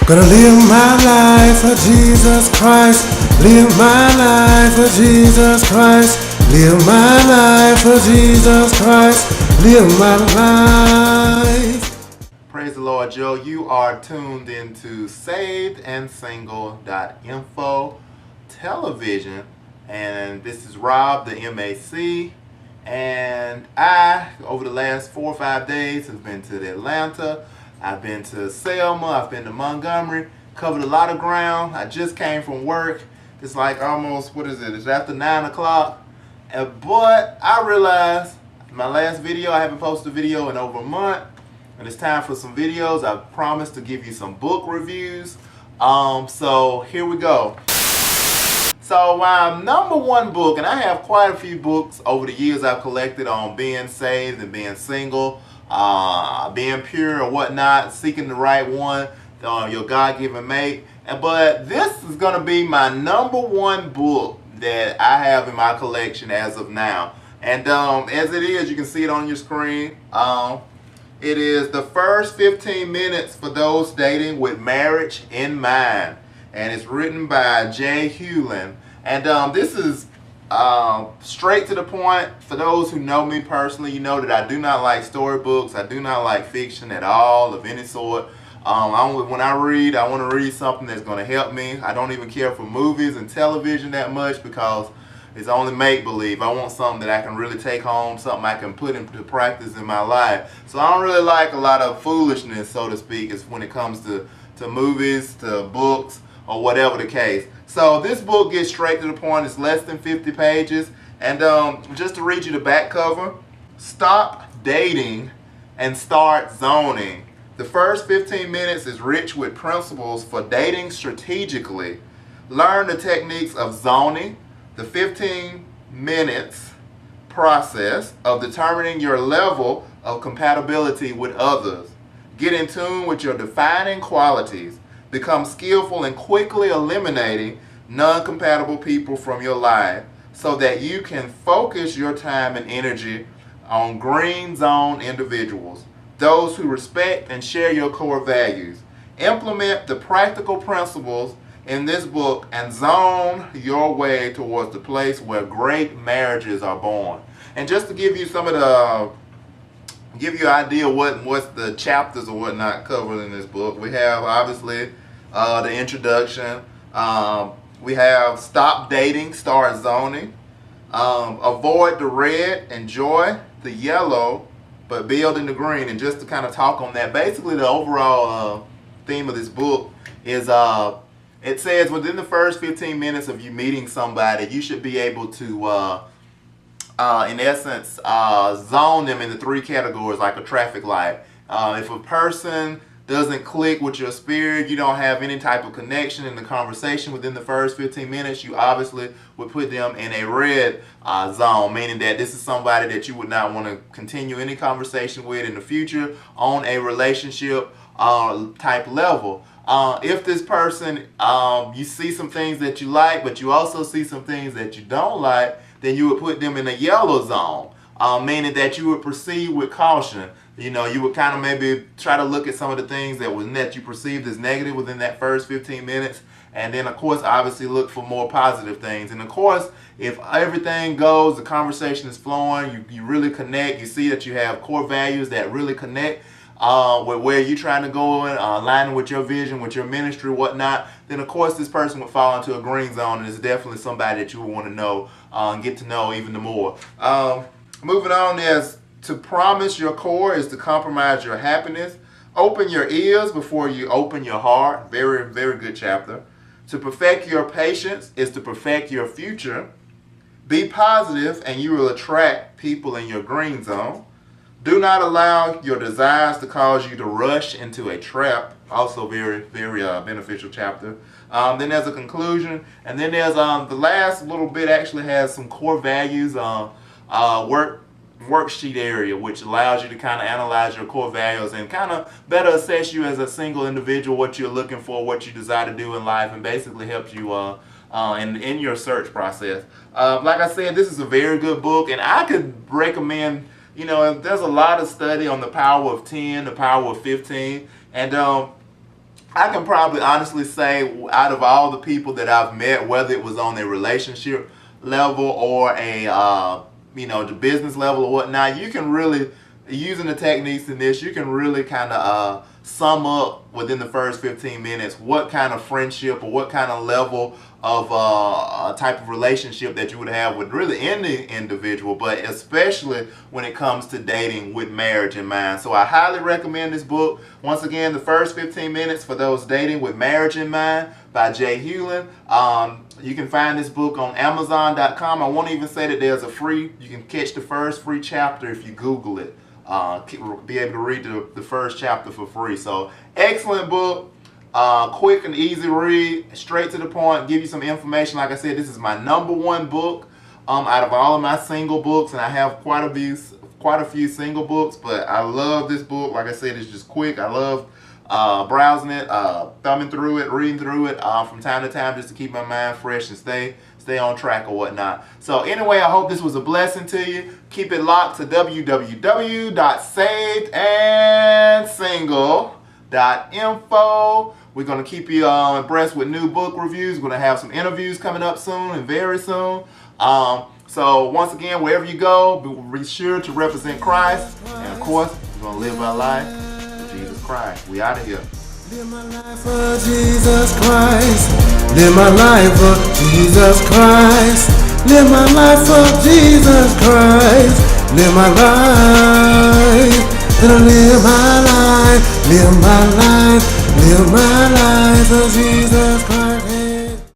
Gonna live my life for Jesus Christ. Live my life for Jesus Christ. Live my life for Jesus Christ. Live my life. Praise the Lord, Joe. You are tuned into savedandsingle.info television, and this is Rob, the MAC. And I, over the last 4 or 5 days, have been to Atlanta. I've been to Selma. I've been to Montgomery. Covered a lot of ground. I just came from work. It's like almost, what is it? It's after 9 o'clock. But I realized my last video, I haven't posted a video in over a month. And it's time for some videos. I promised to give you some book reviews. So here we go. So my number one book, and I have quite a few books over the years I've collected on being saved and being single, being pure or whatnot, seeking the right one, your God-given mate. But this is going to be my number one book that I have in my collection as of now. And as it is, you can see it on your screen. It is The First 15 Minutes for Those Dating with Marriage in Mind. And it's written by Hewlin. And this is straight to the point. For those who know me personally, you know that I do not like storybooks. I do not like fiction at all of any sort. When I read, I want to read something that's going to help me. I don't even care for movies and television that much because it's only make-believe. I want something that I can really take home, something I can put into practice in my life. So I don't really like a lot of foolishness, so to speak, is when it comes to movies, to books, or whatever the case. So this book gets straight to the point. It's less than 50 pages. And just to read you the back cover, stop dating and start zoning. The first 15 minutes is rich with principles for dating strategically. Learn the techniques of zoning, the 15 minutes process of determining your level of compatibility with others. Get in tune with your defining qualities. Become skillful in quickly eliminating non-compatible people from your life so that you can focus your time and energy on green zone individuals, those who respect and share your core values. Implement the practical principles in this book and zone your way towards the place where great marriages are born. And just to give you some of the give you an idea what's the chapters or whatnot covered in this book, we have obviously the introduction. We have stop dating, start zoning. Avoid the red, enjoy the yellow, but build in the green. And just to kind of talk on that, basically the overall theme of this book is it says within the first 15 minutes of you meeting somebody, you should be able to in essence, zone them into 3 categories like a traffic light. If a person doesn't click with your spirit, you don't have any type of connection in the conversation within the first 15 minutes, you obviously would put them in a red zone, meaning that this is somebody that you would not want to continue any conversation with in the future on a relationship type level. If this person, you see some things that you like, but you also see some things that you don't like, then you would put them in a yellow zone, meaning that you would proceed with caution. You know, you would kind of maybe try to look at some of the things that you perceived as negative within that first 15 minutes. And then, of course, obviously look for more positive things. And, of course, if everything goes, the conversation is flowing, you really connect, you see that you have core values that really connect with where you're trying to go in, aligning with your vision, with your ministry, whatnot, then, of course, this person would fall into a green zone, and it's definitely somebody that you would want to know and get to know even more. Moving on, there's to promise your core is to compromise your happiness. Open your ears before you open your heart. Very, very good chapter. To perfect your patience is to perfect your future. Be positive and you will attract people in your green zone. Do not allow your desires to cause you to rush into a trap. Also very, very beneficial chapter. Then there's a conclusion. And then there's the last little bit actually has some core values. Worksheet area, which allows you to kind of analyze your core values and kind of better assess you as a single individual, what you're looking for, what you desire to do in life, and basically helps you in your search process. Like I said, this is a very good book, and I could recommend, you know, there's a lot of study on the power of 10, the power of 15, and I can probably honestly say, out of all the people that I've met, whether it was on a relationship level or a the business level or whatnot, you can really, using the techniques in this, you can really kind of sum up within the first 15 minutes what kind of friendship or what kind of level of type of relationship that you would have with really any individual, but especially when it comes to dating with marriage in mind. So I highly recommend this book. Once again, The First 15 Minutes for Those Dating with Marriage in Mind by Hewlin. You can find this book on Amazon.com. I won't even say that there's a free, you can catch the first free chapter if you Google it. Be able to read the first chapter for free. So excellent book, quick and easy read, straight to the point, give you some information. Like I said, this is my #1 book out of all of my single books, and I have quite a few single books, but I love this book. Like I said, it's just quick. I love browsing it, thumbing through it, reading through it from time to time, just to keep my mind fresh and stay on track or whatnot. So anyway, I hope this was a blessing to you. Keep it locked to www.savedandsingle.info. We're going to keep you abreast with new book reviews. We're going to have some interviews coming up soon and very soon. So once again, wherever you go, be sure to represent Christ. And of course, we're going to live our life for Jesus Christ. We out of here. Live my life for Jesus Christ. Live my life for Jesus Christ. Live my life for Jesus Christ. Live my life. Gonna live my life. Live my life. Live my life for Jesus.